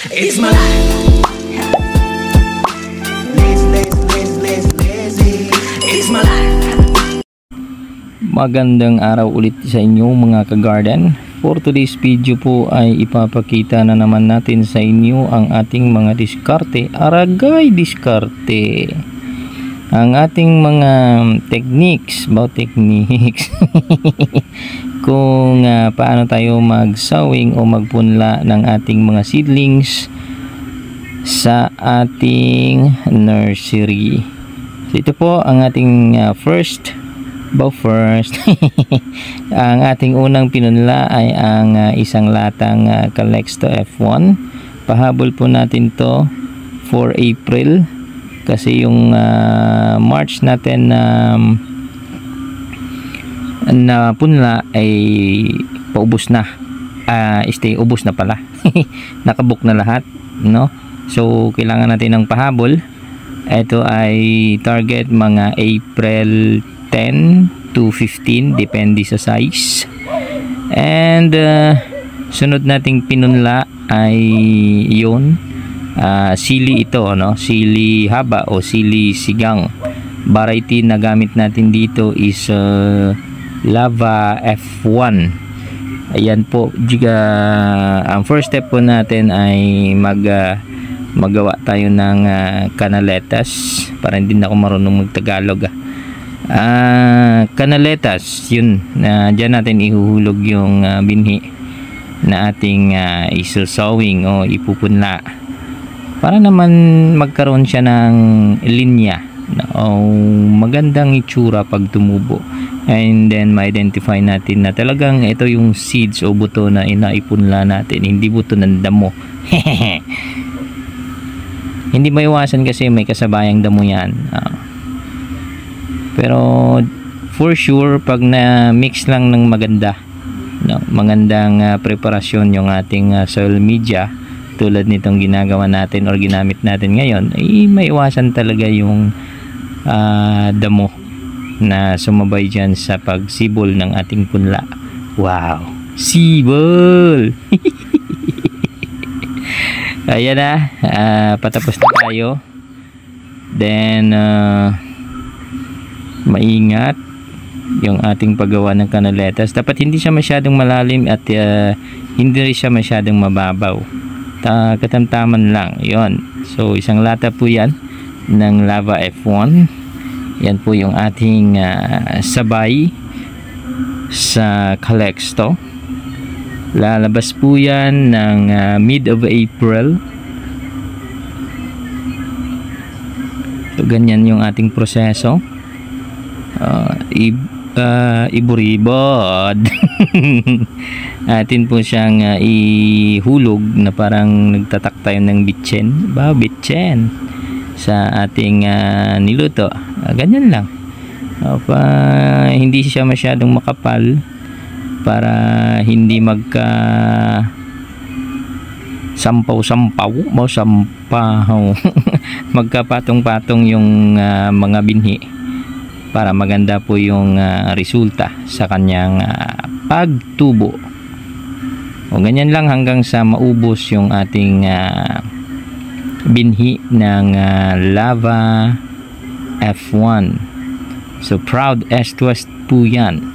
It's my life. Lazy. It's my life. Magandang araw ulit sa inyo mga ka-garden. For today's video po ay ipapakita na naman natin sa inyo ang ating mga diskarte. Aragay diskarte. Ang ating mga techniques kung paano tayo mag-sowing o magpunla ng ating mga seedlings sa ating nursery. So ito po ang ating first ang ating unang pinunla ay ang isang latang Calexto F1. Pahabol po natin to for April kasi yung March natin na punla ay paubos na, ubos na pala. Nakabook na lahat, no? So kailangan natin ng pahabol. Ito ay target mga April 10 to 15 depende sa size. And sunod nating pinunla ay yun, sili ito, no? Sili haba o sili sigang. Variety na gamit natin dito is Lava F1. Ayan po, ang first step po natin ay magawa tayo ng canaletas, para hindi na ako marunong magtagalog. Canaletas, yun, dyan natin ihuhulog yung binhi na ating isusowing o ipupunla para naman magkaroon siya ng linya o magandang itsura pag tumubo, and then ma-identify natin na talagang ito yung seeds o buto na inaipunla natin, hindi buto ng damo. Hindi maiwasan kasi may kasabayang damo yan. Pero for sure pag na mix lang ng maganda, no, magandang preparasyon yung ating soil media tulad nitong ginagawa natin or ginamit natin ngayon, ay maiwasan talaga yung damo na sumabay dyan sa pagsibol ng ating punla. Wow, sibol! Ayan na, patapos na tayo. Then maingat yung ating paggawa ng canaletas. Dapat hindi siya masyadong malalim at hindi rin siya masyadong mababaw, katamtaman lang yon. So isang lata po yan ng Lava F1. Yan po yung ating sabay sa Calexto. Lalabas po yan ng mid of April. So ganyan yung ating proseso. Iburibod. Atin po siyang ihulog na parang nagtatak tayo ng bitchen sa ating niluto. Ganyan lang. Hindi siya masyadong makapal para hindi magkapatong-patong yung mga binhi, para maganda po yung resulta sa kanyang pagtubo. O ganyan lang hanggang sa maubos yung ating binhi ng Lava F1. So proud West po yan.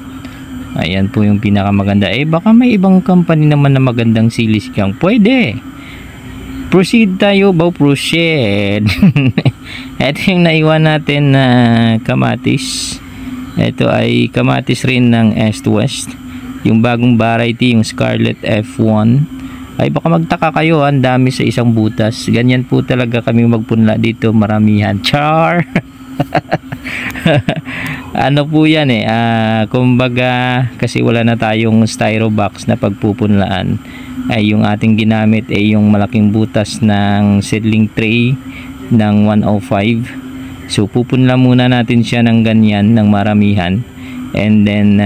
Ayan po yung pinakamaganda. Baka may ibang company naman na magandang silis kang pwede. Proceed tayo, proceed. Ito yung naiwan natin na kamatis. Ito ay kamatis rin ng West. Yung bagong variety, yung Scarlet F1. Ay baka magtaka kayo, ang dami sa isang butas. Ganyan po talaga kami magpunla dito, maramihan. Char! Ano po yan kumbaga kasi wala na tayong styro box na pagpupunlaan, ay yung ating ginamit ay yung malaking butas ng seedling tray ng 105. So pupunla muna natin siya ng ganyan, ng maramihan, and then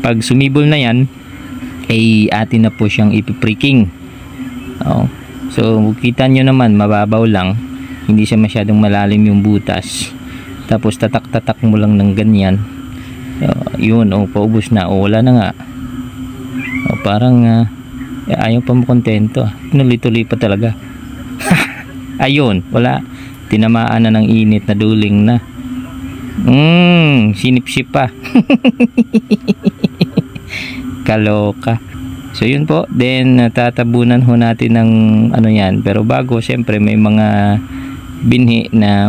pag sumibol na yan ay atin na po siyang ipipriking. So kita nyo naman, mababaw lang, hindi siya masyadong malalim yung butas. Tapos tatak-tatak mo lang ng ganyan. Yun, paubos na. Wala na nga. Parang Ayaw pa mo kontento. Tuloy-tuloy pa talaga. Ayun, wala. Tinamaan na ng init na duling na. Sinipsip pa. Kaloka. So yun po, then tatabunan ho natin ng ano yan. Pero bago, syempre may mga binhi na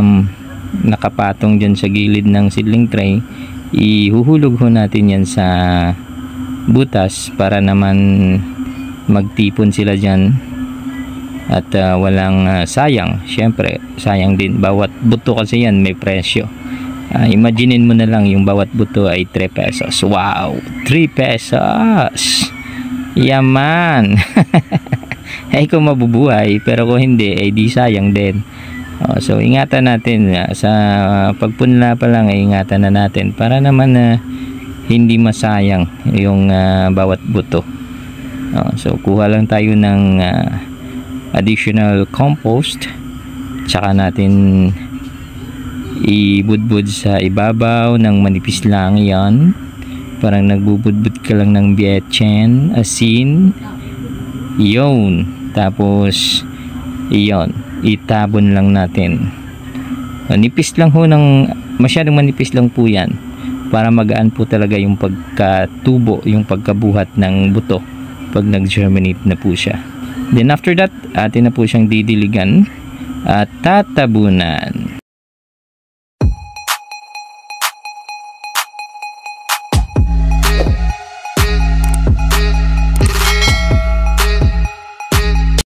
nakapatong dyan sa gilid ng seedling tray. Ihuhulog ho natin yan sa butas para naman magtipon sila dyan at walang sayang. Syempre sayang din, bawat buto kasi yan may presyo. Imaginein mo na lang yung bawat buto ay 3 pesos. Wow, 3 pesos, yaman. Ay kung mabubuhay, pero kung hindi ay di sayang din. So ingatan natin sa pagpunla pa lang, ay ingatan na natin para naman hindi masayang yung bawat buto. So kuha lang tayo ng additional compost, tsaka natin ibudbud sa ibabaw ng manipis lang yan. Parang nagbubudbud ka lang ng bietchen, asin, yun. Tapos iyon, itabon lang natin. Manipis lang ho, masyadong manipis lang po yan para magaan po talaga yung pagkatubo, yung pagkabuhat ng buto pag nag-germinate na po siya. Then after that, atin na po siyang didiligan at tatabunan.